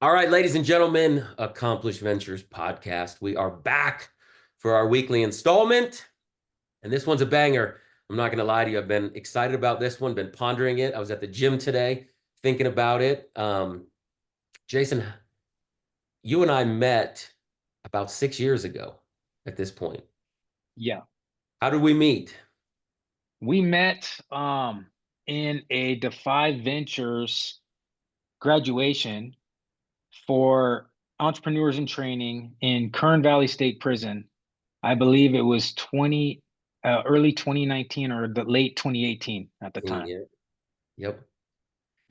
All right, ladies and gentlemen, Accomplished Ventures podcast. We are back for our weekly installment, and this one's a banger. I'm not going to lie to you. I've been excited about this one, been pondering it. I was at the gym today thinking about it. Jason, you and I met about 6 years ago at this point. Yeah, How did we meet? we met in a DeFi Ventures graduation for entrepreneurs in training in Kern Valley State Prison. I believe it was 20 early 2019 or the late 2018 at the time. Yeah, yep.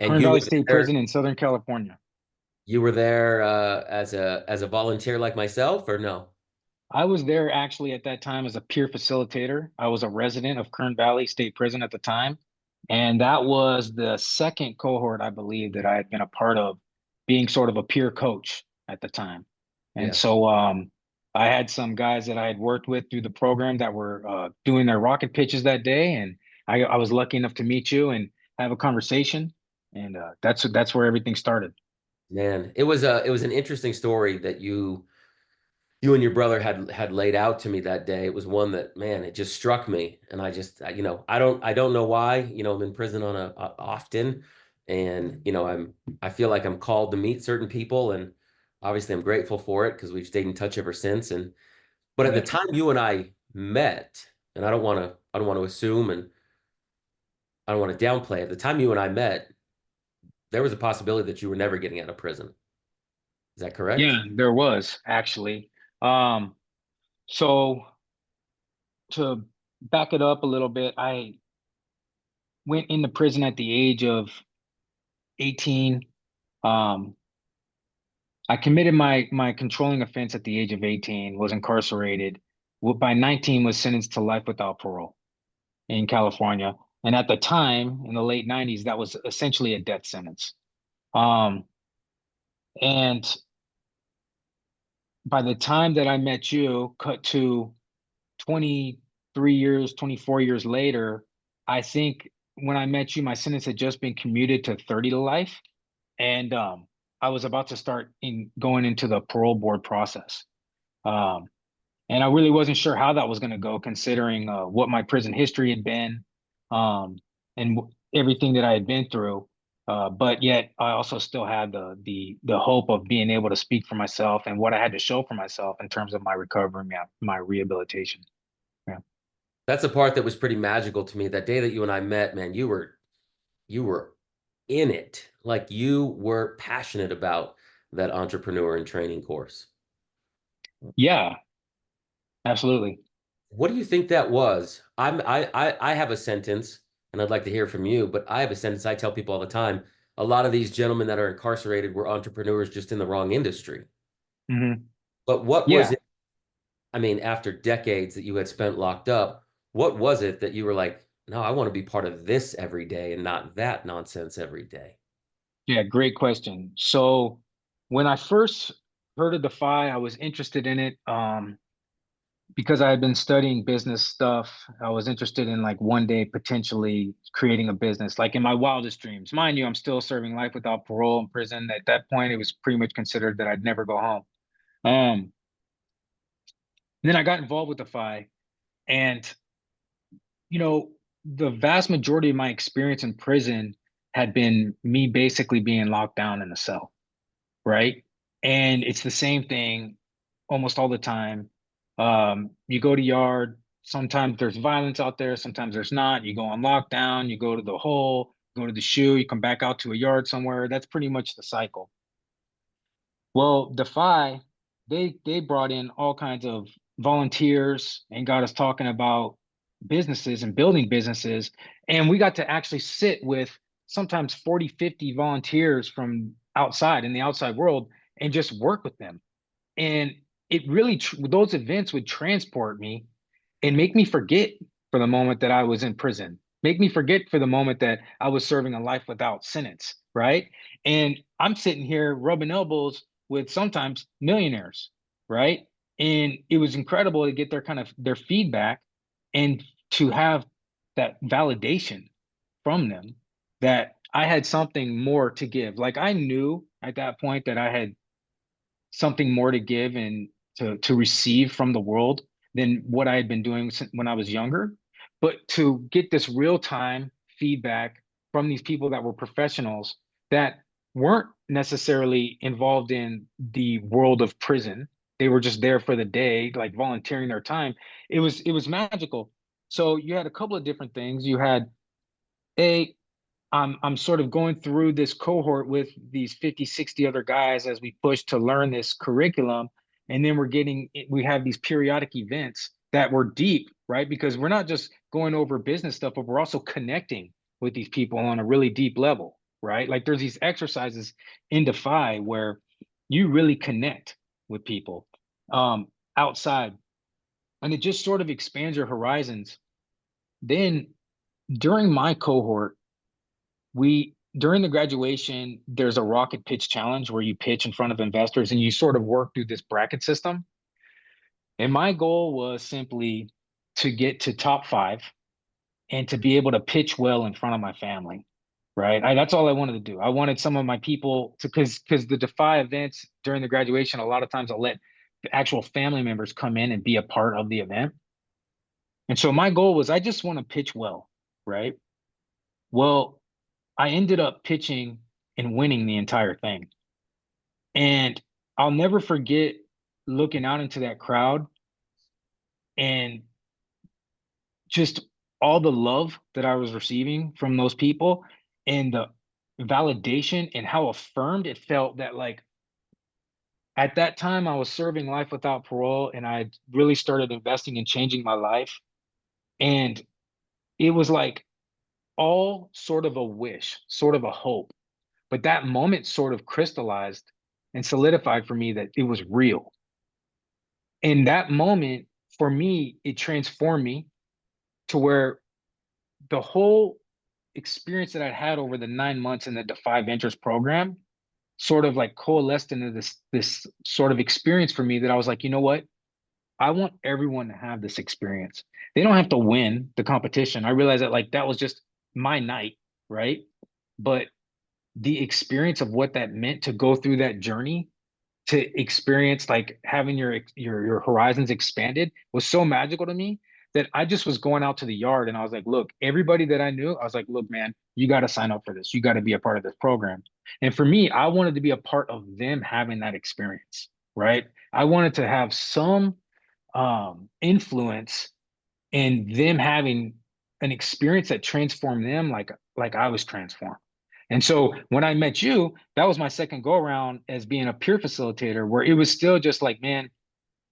And Kern Valley State Prison in Southern California. you were there as a volunteer like myself, or no? I was there actually at that time as a peer facilitator. I was a resident of Kern Valley State Prison at the time. And that was the second cohort, I believe, that I had been a part of, being sort of a peer coach at the time. And Yeah. so I had some guys that I had worked with through the program that were doing their rocket pitches that day. And I was lucky enough to meet you and have a conversation. And that's where everything started. Man, it was an interesting story that you and your brother had laid out to me that day. It was one that, man, it just struck me, and I don't know why. I'm in prison often, and I feel like I'm called to meet certain people, and obviously I'm grateful for it because we've stayed in touch ever since. And but at the Yeah. time you and I met, and I don't want to assume, and I don't want to downplay. At the time you and I met, there was a possibility that you were never getting out of prison. Is that correct? Yeah, there was actually. Um, so to back it up a little bit, I went into prison at the age of 18. Um, I committed my controlling offense at the age of 18, was incarcerated. By 19, was sentenced to life without parole in California. And at the time, in the late 90s, that was essentially a death sentence. Um, and by the time that I met you, cut to 23 years, 24 years later, I think when I met you, my sentence had just been commuted to 30 to life. And I was about to start in going into the parole board process. Um, and I really wasn't sure how that was going to go, considering what my prison history had been, um, and everything that I had been through. But yet, I also still had the hope of being able to speak for myself and what I had to show for myself in terms of my recovery, my rehabilitation. Yeah. That's the part that was pretty magical to me. That day that you and I met, man, you were in it. Like you were passionate about that entrepreneur and training course. Yeah, absolutely. What do you think that was? I have a sentence, and I'd like to hear from you, but I have a sentence I tell people all the time. A lot of these gentlemen that are incarcerated were entrepreneurs just in the wrong industry. Hmm. But what was Yeah. it? I mean, after decades that you had spent locked up, what was it that you were like, no, I want to be part of this every day and not that nonsense every day? Yeah, great question. So when I first heard of DeFi, I was interested in it because I had been studying business stuff. I was interested in like one day potentially creating a business, like in my wildest dreams. Mind you, I'm still serving life without parole in prison. At that point, it was pretty much considered that I'd never go home. Um, then I got involved with DeFi, and you know, the vast majority of my experience in prison had been me basically being locked down in a cell, right? And it's the same thing almost all the time. You go to yard, sometimes there's violence out there, sometimes there's not. You go on lockdown, you go to the hole, go to the shoe, you come back out to a yard somewhere. That's pretty much the cycle. Well, Defy, they brought in all kinds of volunteers and got us talking about businesses and building businesses. And we got to actually sit with sometimes 40, 50 volunteers from outside in the outside world and just work with them. And it really, those events would transport me and make me forget for the moment that I was in prison, make me forget for the moment that I was serving a life without sentence, right? And I'm sitting here rubbing elbows with sometimes millionaires, right? And it was incredible to get their kind of their feedback and to have that validation from them that I had something more to give. Like I knew at that point that I had something more to give and to receive from the world than what I had been doing since when I was younger. But to get this real time feedback from these people that were professionals that weren't necessarily involved in the world of prison. They were just there for the day, like volunteering their time. It was magical. So you had a couple of different things. You had a I'm sort of going through this cohort with these 50, 60 other guys as we push to learn this curriculum. And then we have these periodic events that were deep, right? Because we're not just going over business stuff, but we're also connecting with these people on a really deep level, right? Like there's these exercises in DeFi where you really connect with people um, outside, and it just sort of expands your horizons. Then during my cohort, we during the graduation, there's a rocket pitch challenge where you pitch in front of investors and you sort of work through this bracket system. And my goal was simply to get to top five and to be able to pitch well in front of my family. Right. That's all I wanted to do. I wanted some of my people to, because the DeFi events during the graduation, a lot of times I'll let the actual family members come in and be a part of the event. And so my goal was I just want to pitch well. Right. Well, I ended up pitching and winning the entire thing. And I'll never forget looking out into that crowd and just all the love that I was receiving from those people and the validation and how affirmed it felt that, like, at that time I was serving life without parole and I really started investing and changing my life. And it was like all sort of a wish, sort of a hope. But that moment sort of crystallized and solidified for me that it was real. In that moment, for me, it transformed me to where the whole experience that I had over the 9 months in the DeFi Ventures program sort of like coalesced into this sort of experience for me that I was like, you know what? I want everyone to have this experience. They don't have to win the competition. I realized that like that was just my night, right? But the experience of what that meant to go through that journey to experience like having your horizons expanded was so magical to me that I just was going out to the yard and I was like, look, everybody that I knew, I was like, look, man, you got to sign up for this. You got to be a part of this program. And for me, I wanted to be a part of them having that experience, right? I wanted to have some influence in them having an experience that transformed them like I was transformed. And so when I met you, that was my second go around as being a peer facilitator, where it was still just like, man,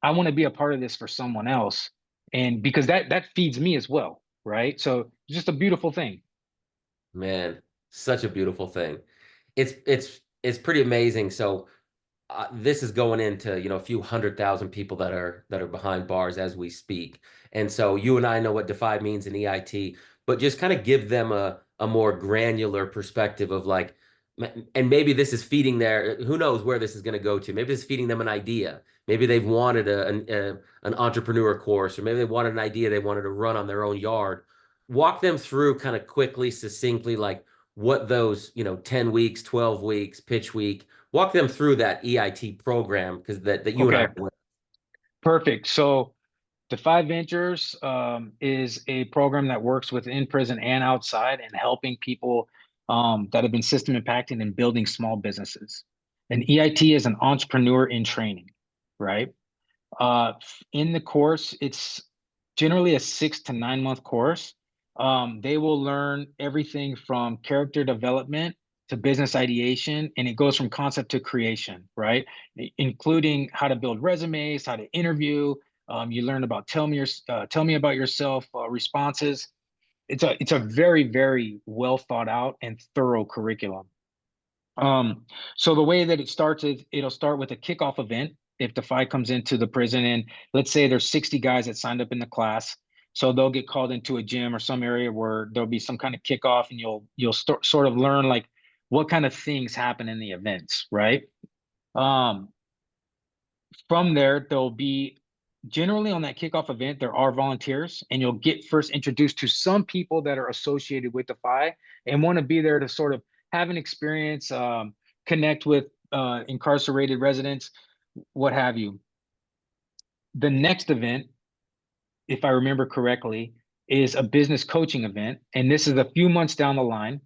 I want to be a part of this for someone else. And because that feeds me as well, right? So just a beautiful thing. Man, such a beautiful thing. It's pretty amazing. So this is going into, a few 100,000 people that are behind bars as we speak. And so you and I know what DeFi means in EIT, but just kind of give them a more granular perspective of like, and maybe this is feeding who knows where this is going to go to. Maybe it's feeding them an idea. Maybe they've wanted an entrepreneur course, or maybe they wanted an idea they wanted to run on their own yard. Walk them through kind of quickly, succinctly, like what those, 10 weeks, 12 weeks, pitch week, walk them through that EIT program because that you and I Okay, are with. perfect. So DeFi Ventures is a program that works within prison and outside and helping people that have been system impacting and building small businesses. And EIT is an entrepreneur in training, right? In the course, it's generally a 6 to 9 month course. They will learn everything from character development to business ideation, and it goes from concept to creation, right? Including how to build resumes, how to interview. You learn about tell me about yourself responses. It's a very very well thought out and thorough curriculum. So the way that it starts is it'll start with a kickoff event. If the fight comes into the prison, and let's say there's 60 guys that signed up in the class, so they'll get called into a gym or some area where there'll be some kind of kickoff, and you'll start sort of learn like what kind of things happen in the events, right? Um, from there, there'll be generally on that kickoff event, there are volunteers, and you'll get first introduced to some people that are associated with DeFi and want to be there to sort of have an experience, connect with incarcerated residents, what have you. The next event, if I remember correctly, is a business coaching event. And this is a few months down the line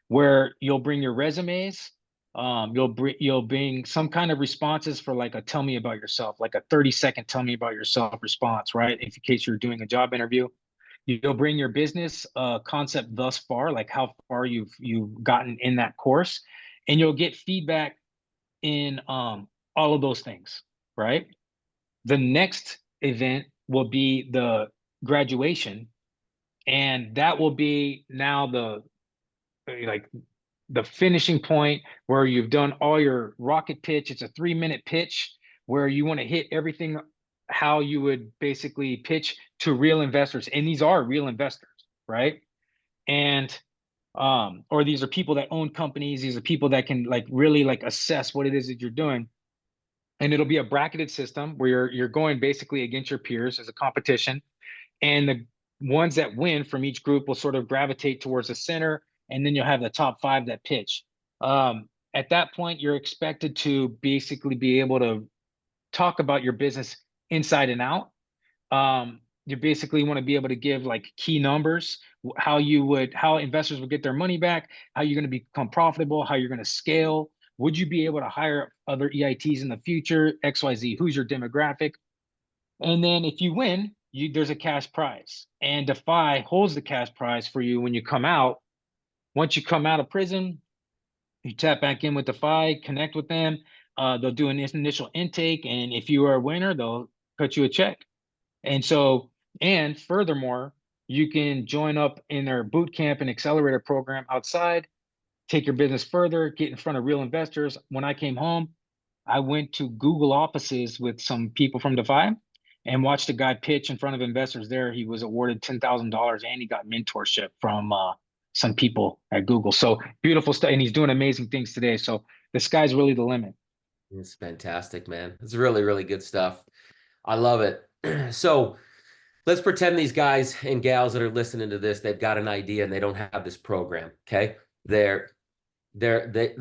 where you'll bring your resumes. You'll bring some kind of responses for like a tell me about yourself, like a 30-second tell me about yourself response, right? In case you're doing a job interview. You'll bring your business concept thus far, like how far you've gotten in that course, and you'll get feedback in all of those things, right? The next event will be the graduation, and that will be now the like the finishing point where you've done all your rocket pitch. It's a 3-minute pitch where you want to hit everything how you would basically pitch to real investors, and these are real investors, right? And or these are people that own companies. These are people that can like really like assess what it is that you're doing, and it'll be a bracketed system where you're going basically against your peers as a competition, and the ones that win from each group will sort of gravitate towards the center, and then you'll have the top 5 that pitch. At that point, you're expected to basically be able to talk about your business inside and out. You basically want to be able to give like key numbers, how investors would get their money back, how you're going to become profitable, how you're going to scale. Would you be able to hire other EITs in the future? XYZ, who's your demographic? And then if you win, there's a cash prize. And DeFi holds the cash prize for you when you come out. Once you come out of prison, you tap back in with DeFi, connect with them. They'll do an initial intake. And if you are a winner, they'll cut you a check. And so, and furthermore, you can join up in their boot camp and accelerator program outside, take your business further, get in front of real investors. When I came home, I went to Google offices with some people from DeFi and watched a guy pitch in front of investors there. He was awarded $10,000 and he got mentorship from some people at Google. So beautiful stuff. And he's doing amazing things today. So the sky's really the limit. It's fantastic, man. It's really, really good stuff. I love it. So let's pretend these guys and gals that are listening to this, they've got an idea and they don't have this program. Okay. They're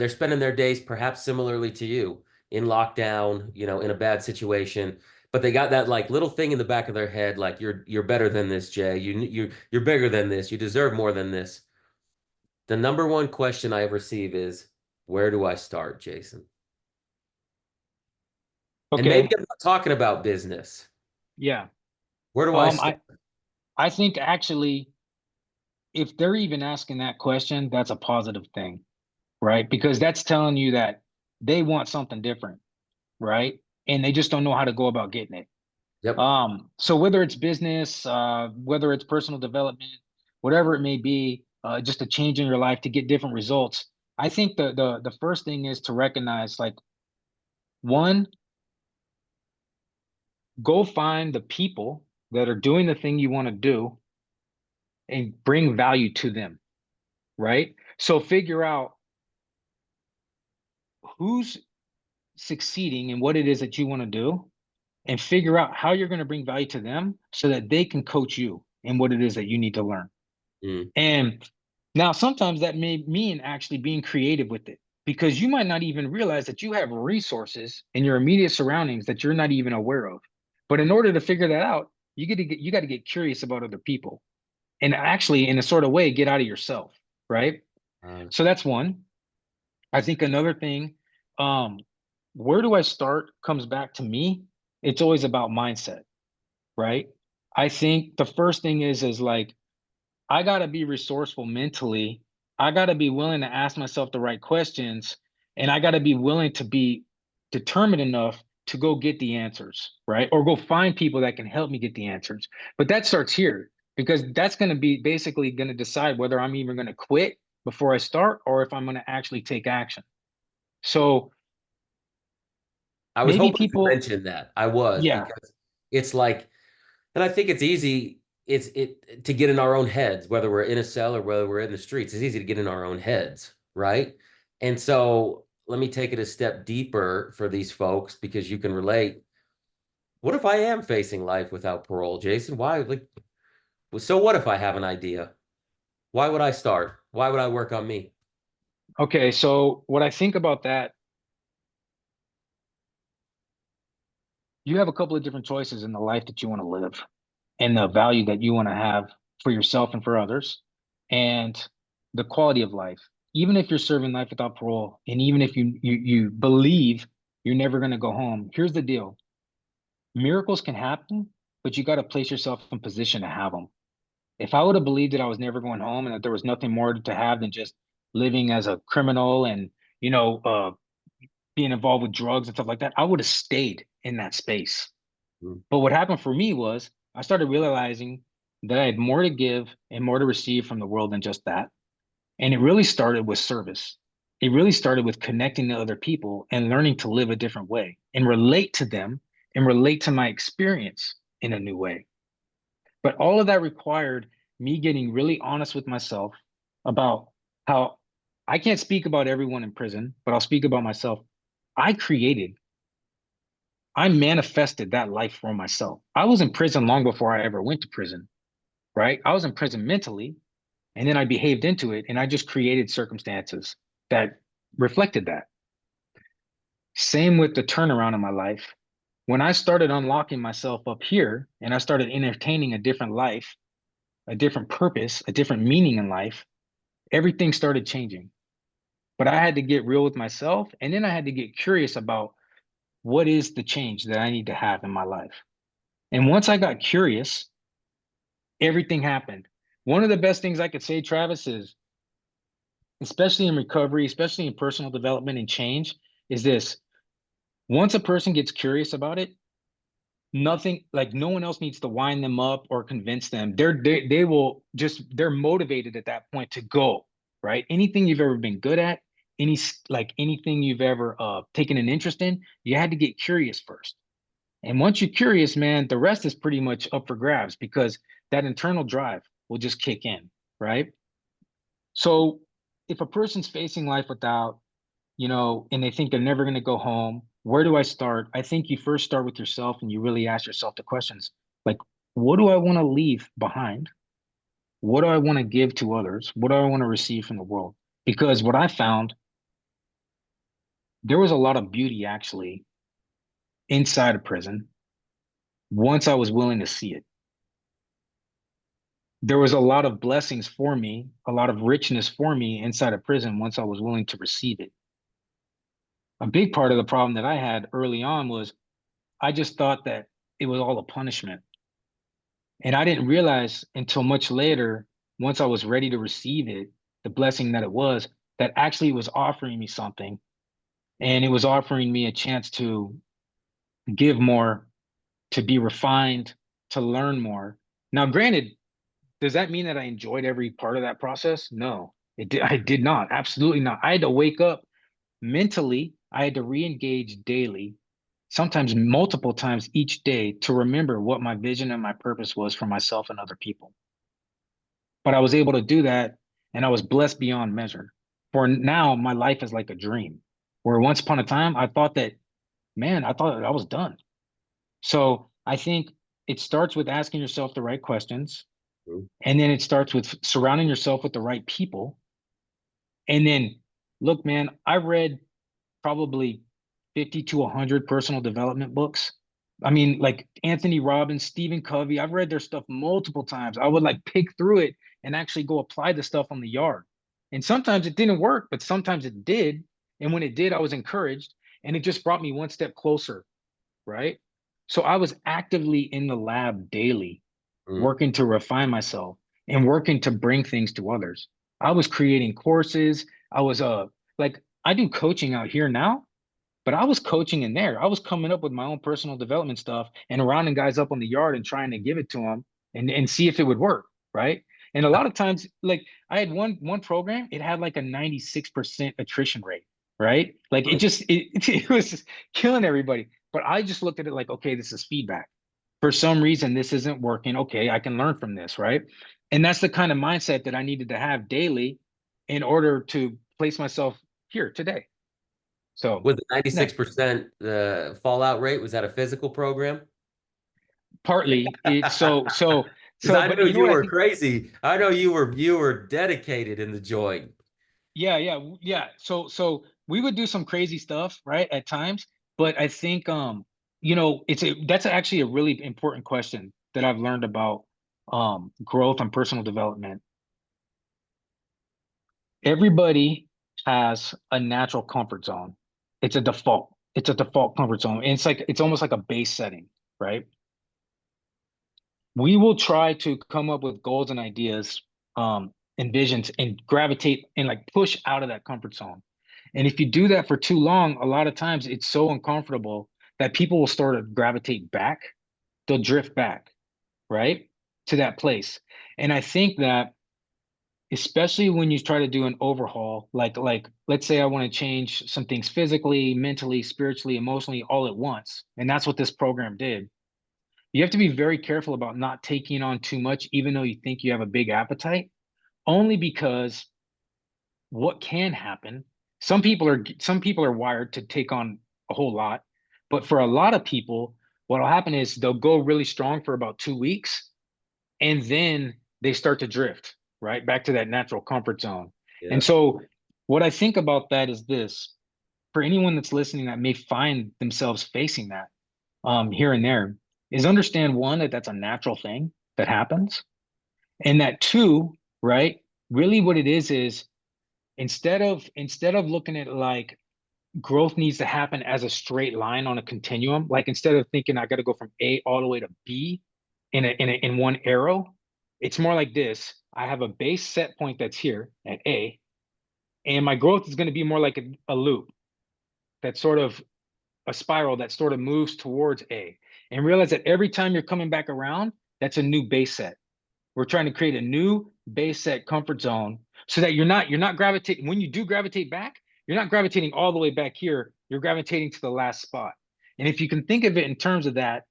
spending their days perhaps similarly to you in lockdown, in a bad situation, but they got that like little thing in the back of their head, like you're better than this, Jay. You're bigger than this. You deserve more than this. The number one question I receive is, where do I start, Jason? And maybe Okay. I'm not talking about business. Yeah. Where do I Um, start? I, I think actually, if they're even asking that question, that's a positive thing, right? Because that's telling you that they want something different, right? And they just don't know how to go about getting it. Yep. So whether it's business, whether it's personal development, whatever it may be, just a change in your life to get different results. I think the first thing is to recognize like one, go find the people that are doing the thing you want to do and bring value to them, right? So figure out who's succeeding in what it is that you want to do and figure out how you're going to bring value to them so that they can coach you in what it is that you need to learn. Mm, And now sometimes that may mean actually being creative with it because you might not even realize that you have resources in your immediate surroundings that you're not even aware of. But in order to figure that out, you got to get curious about other people and actually in a sort of way get out of yourself, right? uh, So that's one. I think another thing, um, where do I start comes back to me. It's always about mindset, right? I think the first thing is like I got to be resourceful mentally. I got to be willing to ask myself the right questions, and I got to be willing to be determined enough to go get the answers, right? Or go find people that can help me get the answers. But that starts here because that's going to be basically going to decide whether I'm even going to quit before I start or if I'm going to actually take action. So I was maybe hoping you people, mentioned that. I was, yeah, because it's like, and I think it's easy. It's to get in our own heads, whether we're in a cell or whether we're in the streets. It's easy to get in our own heads, right? And so let me take it a step deeper for these folks because you can relate. what if I am facing life without parole, Jason? Why, like, so what if I have an idea? Why would I start? Why would I work on me? Okay, so what I think about that, you have a couple of different choices in the life that you want to live and the value that you want to have for yourself and for others, and the quality of life. Even if you're serving life without parole, and even if you believe you're never going to go home, here's the deal: miracles can happen, but you got to place yourself in position to have them. If I would have believed that I was never going home and that there was nothing more to have than just living as a criminal and you know uh, being involved with drugs and stuff like that, I would have stayed in that space. Mm. But what happened for me was I started realizing that I had more to give and more to receive from the world than just that. And it really started with service. It really started with connecting to other people and learning to live a different way and relate to them and relate to my experience in a new way. But all of that required me getting really honest with myself about how I can't speak about everyone in prison, but I'll speak about myself. I created, I manifested that life for myself. I was in prison long before I ever went to prison, right? I was in prison mentally, and then I behaved into it, and I just created circumstances that reflected that. Same with the turnaround in my life. When I started unlocking myself up here and I started entertaining a different life, a different purpose, a different meaning in life, everything started changing. But I had to get real with myself, and then I had to get curious about what is the change that I need to have in my life. And once I got curious, everything happened. One of the best things I could say, Travis, is especially in recovery, especially in personal development and change, is this: once a person gets curious about it, nothing, like no one else needs to wind them up or convince them. They will just, they're motivated at that point to go, right? Anything you've ever been good at, anything you've ever taken an interest in, you had to get curious first. And once you're curious, man, the rest is pretty much up for grabs because that internal drive will just kick in, right? So if a person's facing life without, and they think they're never going to go home, where do I start? I think you first start with yourself and you really ask yourself the questions like, what do I want to leave behind? What do I want to give to others? What do I want to receive from the world? Because what I found, there was a lot of beauty actually inside of prison once I was willing to see it. There was a lot of blessings for me, a lot of richness for me inside of prison once I was willing to receive it. A big part of the problem that I had early on was I just thought that it was all a punishment. And I didn't realize until much later, once I was ready to receive it, the blessing that it was, that actually it was offering me something. And it was offering me a chance to give more, to be refined, to learn more. Now, granted, does that mean that I enjoyed every part of that process? No, I did not. Absolutely not. I had to wake up mentally. I had to re-engage daily, sometimes multiple times each day, to remember what my vision and my purpose was for myself and other people. But I was able to do that, and I was blessed beyond measure. For now, my life is like a dream, where once upon a time, I thought that, man, I thought I was done. So I think it starts with asking yourself the right questions. Mm. And then it starts with surrounding yourself with the right people. And then, look, man, I read probably 50 to 100 personal development books. I mean, like Anthony Robbins, Stephen Covey, I've read their stuff multiple times. I would like pick through it and actually go apply the stuff on the yard. And sometimes it didn't work, but sometimes it did. And when it did, I was encouraged and it just brought me one step closer, right? So I was actively in the lab daily, Mm. working to refine myself and working to bring things to others. I was creating courses. I was like I do coaching out here now, but I was coaching in there. I was coming up with my own personal development stuff and rounding guys up on the yard and trying to give it to them and see if it would work, right? And a lot of times, like I had one program, it had like a 96% attrition rate, right? Like it Right. just it was just killing everybody. But I just looked at it like, okay, this is feedback. For some reason, this isn't working. Okay, I can learn from this, right? And that's the kind of mindset that I needed to have daily in order to place myself here today. So Was the yeah, 96% the fallout rate? Was that a physical program? partly it's Because I but know you know you what I were think. crazy. I know you were dedicated in the joint. Yeah. So we would do some crazy stuff, right, at times. But I think that's actually a really important question that I've learned about growth and personal development. Everybody has a natural comfort zone. It's a default. It's a default comfort zone. And it's almost like a base setting, right? We will try to come up with goals and ideas, and visions and gravitate and like push out of that comfort zone. And if you do that for too long, a lot of times it's so uncomfortable that people will sort of gravitate back. They'll drift back, right? To that place. And I think that especially when you try to do an overhaul, like let's say I want to change some things physically, mentally, spiritually, emotionally all at once. And that's what this program did. You have to be very careful about not taking on too much, even though you think you have a big appetite, only because what can happen, some people are wired to take on a whole lot, but for a lot of people, what'll happen is they'll go really strong for about 2 weeks and then they start to drift right back to that natural comfort zone. And Yeah. so what I think about that is this: for anyone that's listening that may find themselves facing that here and there, is understand one, that that's a natural thing that happens, and that two, right, really what it is instead of looking at it like growth needs to happen as a straight line on a continuum, like instead of thinking I got to go from A all the way to B in one arrow, it's more like this: I have a base set point that's here at A, and my growth is going to be more like a loop, that's sort of a spiral that sort of moves towards A. And realize that every time you're coming back around, that's a new base set. We're trying to create a new base set comfort zone so that you're not gravitating. When you do gravitate back, you're not gravitating all the way back here. You're gravitating to the last spot. And if you can think of it in terms of that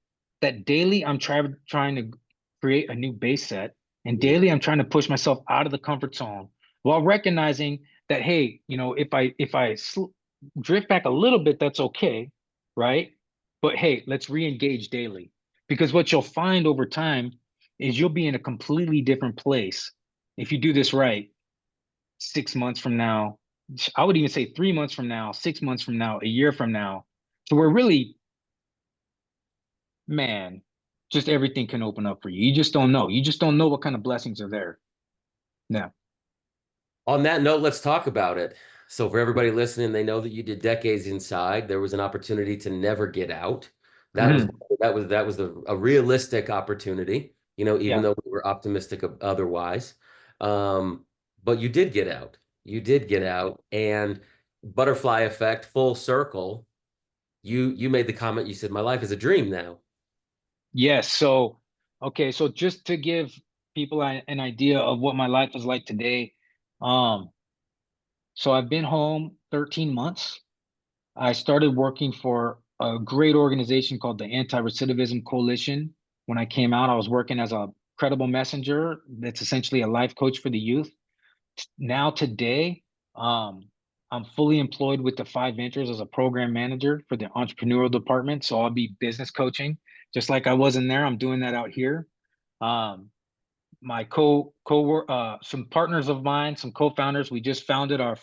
daily trying to create a new base set, and Mhm. daily I'm trying to push myself out of the comfort zone while recognizing that, hey, if I drift back a little bit, that's okay, right? But hey, let's re-engage daily, because what you'll find over time is you'll be in a completely different place if you do this right 6 months from now. I would even say 3 months from now, 6 months from now, a year from now. So we're really, man, just everything can open up for you. You just don't know. You just don't know what kind of blessings are there. Yeah. On that note, let's talk about it. So for everybody listening, they know that you did decades inside. There was an opportunity to never get out. That was Hmm. a realistic opportunity, even Yeah. though we were optimistic otherwise. Um, but you did get out. You did get out, and butterfly effect, full circle. You made the comment. You said, "My life is a dream now." Yes. So, okay. So just to give people an idea of what my life is like today. Um, so I've been home 13 months. I started working for a great organization called the Anti-Recidivism Coalition. When I came out, I was working as a credible messenger. That's essentially a life coach for the youth. Now today, I'm fully employed with DeFi Ventures as a program manager for the entrepreneurial department. So I'll be business coaching, just like I was in there. I'm doing that out here. Um, my some partners of mine, some co-founders, we just founded our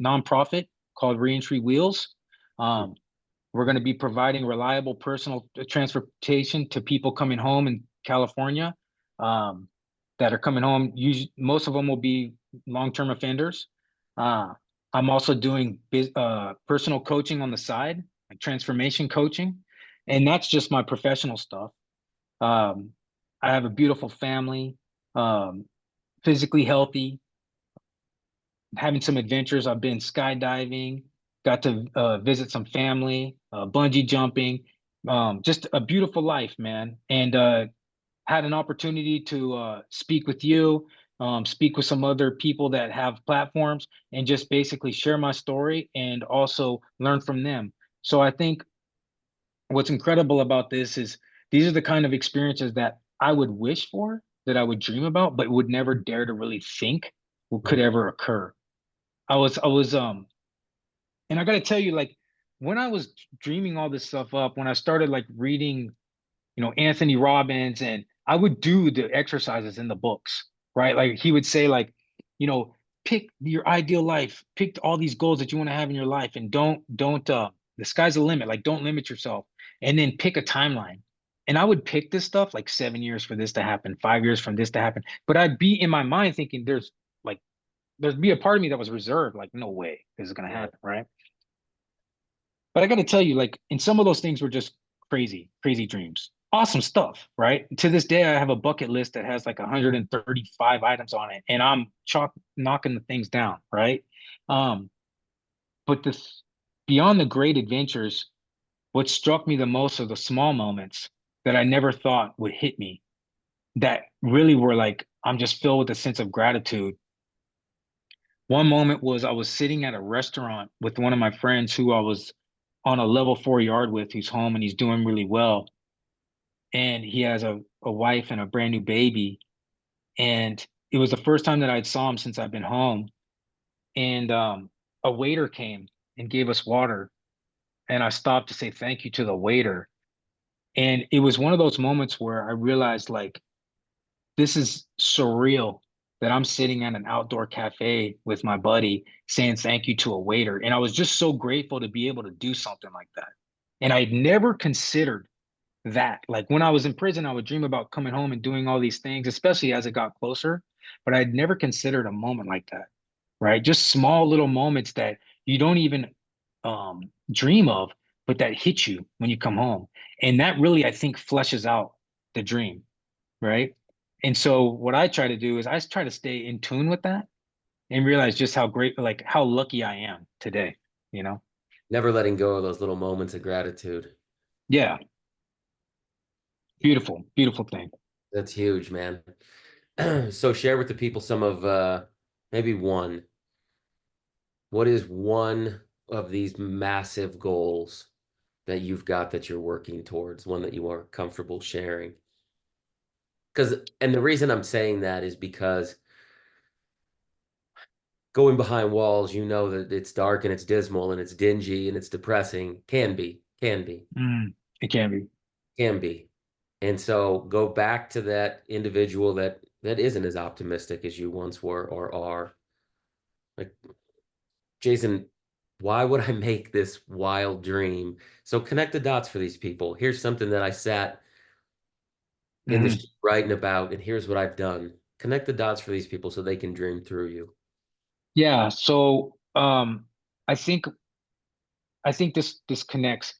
nonprofit called Reentry Wheels. Um, we're going to be providing reliable personal transportation to people coming home in California, um, that are coming home. Usually, most of them will be long-term offenders. Uh, I'm also doing personal coaching on the side, like transformation coaching, and that's just my professional stuff. Um, I have a beautiful family, um, physically healthy, having some adventures. I've been skydiving, got to visit some family, bungee jumping, just a beautiful life, man. And had an opportunity to speak with you, speak with some other people that have platforms, and just basically share my story and also learn from them. So I think what's incredible about this is these are the kind of experiences that I would wish for, that I would dream about, but would never dare to really think what could Mhm. ever occur. I was and I gotta tell you, like when I was dreaming all this stuff up, when I started like reading, Anthony Robbins, and I would do the exercises in the books, right? Like he would say, like, you know, pick your ideal life, pick all these goals that you want to have in your life, and don't the sky's the limit. Like, don't limit yourself, and then pick a timeline. And I would pick this stuff like 7 years for this to happen, 5 years from this to happen. But I'd be in my mind thinking like there'd be a part of me that was reserved, like, no way this is gonna Yeah. happen, right? But I got to tell you, like, and some of those things were just crazy, crazy dreams. Awesome stuff, right? To this day, I have a bucket list that has like 135 items on it, and I'm knocking the things down, right? Um, but this beyond the great adventures, what struck me the most are the small moments that I never thought would hit me, that really were like, I'm just filled with a sense of gratitude. One moment was I was sitting at a restaurant with one of my friends who I was on a level 4 yard with, who's home and he's doing really well. And he has a wife and a brand new baby. And it was the first time that I'd saw him since I've been home. And a waiter came and gave us water. And I stopped to say thank you to the waiter. And it was one of those moments where I realized, like, this is surreal that I'm sitting at an outdoor cafe with my buddy saying thank you to a waiter. And I was just so grateful to be able to do something like that. And I'd never considered that. Like when I was in prison, I would dream about coming home and doing all these things, especially as it got closer. But I'd never considered a moment like that, right? Just small little moments that you don't even dream of, but that hit you when you come home. And that really, I think, fleshes out the dream, right? And so what I try to do is I try to stay in tune with that and realize just how great, like how lucky I am today, you know? Never letting go of those little moments of gratitude. Yeah, beautiful, beautiful thing. That's huge, man. So share with the people some of maybe one. What is one of these massive goals that you've got that you're working towards, one that you are comfortable sharing? Because, and the reason I'm saying that is because going behind walls, you know that it's dark and it's dismal and it's dingy and it's depressing. It can be. Can be. And so go back to that individual that isn't as optimistic as you once were or are. Like, Jason, why would I make this wild dream? So connect the dots for these people. Here's something that I sat in the Mhm. writing about, and here's what I've done. Connect the dots for these people so they can dream through you. Yeah. So I think this connects.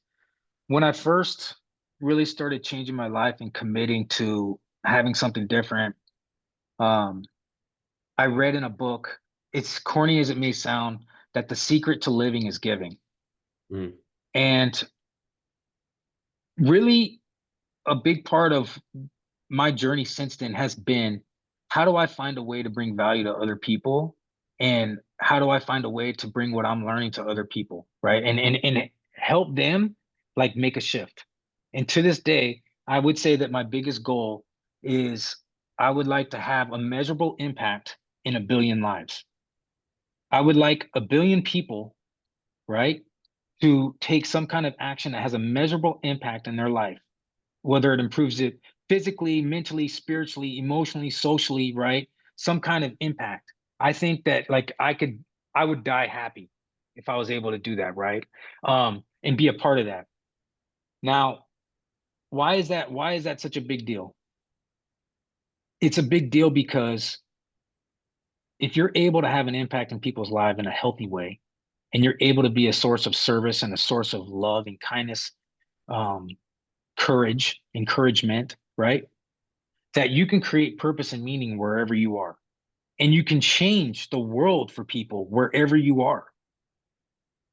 When I first really started changing my life and committing to having something different, um, I read in a book, it's corny as it may sound, that the secret to living is giving. Mm, And really a big part of my journey since then has been, how do I find a way to bring value to other people? And how do I find a way to bring what I'm learning to other people? Right. And help them like make a shift. And to this day, I would say that my biggest goal is I would like to have a measurable impact in 1 billion lives. I would like 1 billion people, right, to take some kind of action that has a measurable impact in their life, whether it improves it physically, mentally, spiritually, emotionally, socially, right? Some kind of impact. I think that like I would die happy if I was able to do that, right? And be a part of that. Now, why is that? Why is that such a big deal? It's a big deal because if you're able to have an impact in people's lives in a healthy way, and you're able to be a source of service and a source of love and kindness, um, courage, encouragement, right? That you can create purpose and meaning wherever you are. And you can change the world for people wherever you are,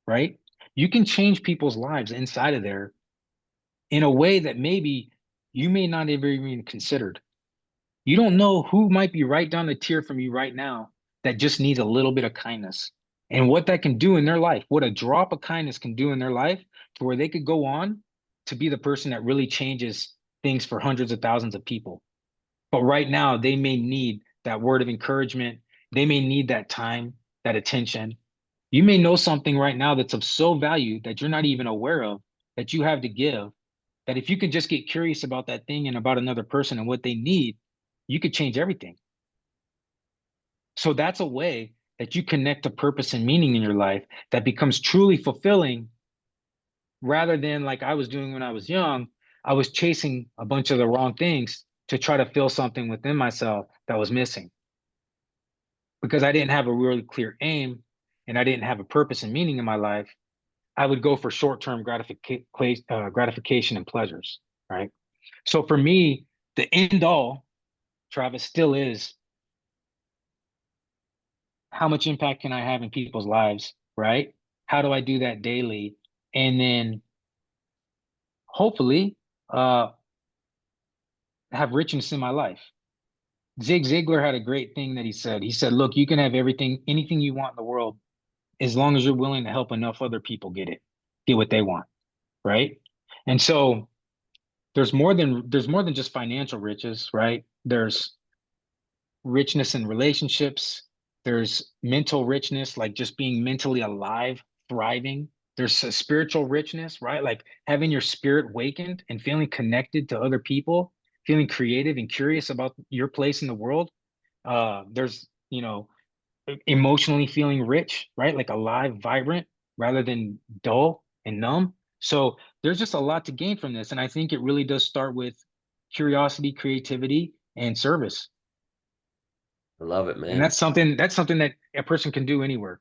right? You can change people's lives inside of there in a way that maybe you may not have even considered. You don't know who might be right down the tier from you right now that just needs a little bit of kindness and what that can do in their life, what a drop of kindness can do in their life to where they could go on to be the person that really changes things for hundreds of thousands of people. But right now, they may need that word of encouragement. They may need that time, that attention. You may know something right now that's of so value that you're not even aware of that you have to give. that if you can just get curious about that thing and about another person and what they need, you could change everything. So that's a way that you connect to purpose and meaning in your life that becomes truly fulfilling, rather than like I was doing when I was young. I was chasing a bunch of the wrong things to try to fill something within myself that was missing because I didn't have a really clear aim and I didn't have a purpose and meaning in my life. I would go for short-term gratification and pleasures, right? So for me, the end all, Travis, still is how much impact can I have in people's lives, right? How do I do that daily? And then hopefully uh, have richness in my life. Zig Ziglar had a great thing that he said. He said, look, you can have everything, anything you want in the world, as long as you're willing to help enough other people get what they want, right? And so there's more than just financial riches, right? There's richness in relationships. There's mental richness, like just being mentally alive, thriving. There's a spiritual richness, right? Like having your spirit wakened and feeling connected to other people, feeling creative and curious about your place in the world. There's, emotionally feeling rich, right? Like alive, vibrant, rather than dull and numb. So there's just a lot to gain from this. And I think it really does start with curiosity, creativity, and service. I love it, And man. that's something that a person can do anywhere.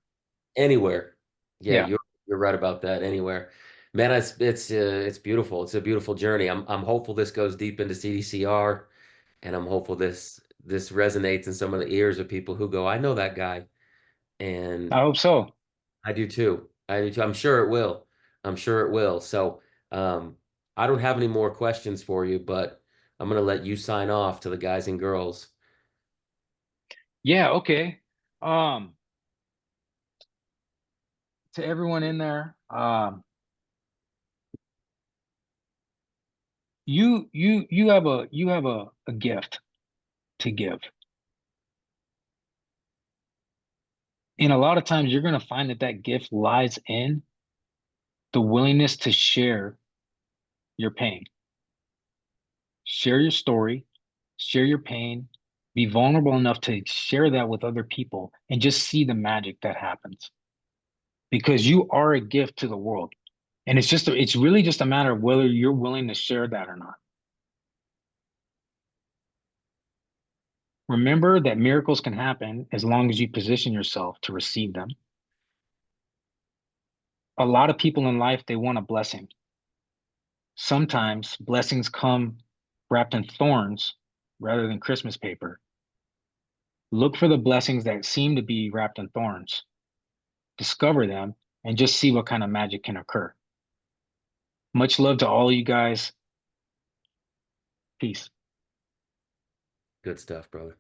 Anywhere. Yeah, Yeah, you're right about that. Anywhere. Man, it's beautiful. It's a beautiful journey. I'm hopeful this goes deep into CDCR, and I'm hopeful this resonates in some of the ears of people who go, I know that guy. And I hope so. I do too. I do too. I'm sure it will. I'm sure it will. So um, I don't have any more questions for you, but I'm gonna let you sign off to the guys and girls. Yeah, okay. Um, to everyone in there, you have a gift to give. And a lot of times you're going to find that that gift lies in the willingness to share your pain. Share your story, share your pain, be vulnerable enough to share that with other people and just see the magic that happens. Because you are a gift to the world. And it's really just a matter of whether you're willing to share that or not. Remember that miracles can happen as long as you position yourself to receive them. A lot of people in life, they want a blessing. Sometimes blessings come wrapped in thorns rather than Christmas paper. Look for the blessings that seem to be wrapped in thorns, discover them, and just see what kind of magic can occur. Much love to all of you guys. Peace. Good stuff, brother.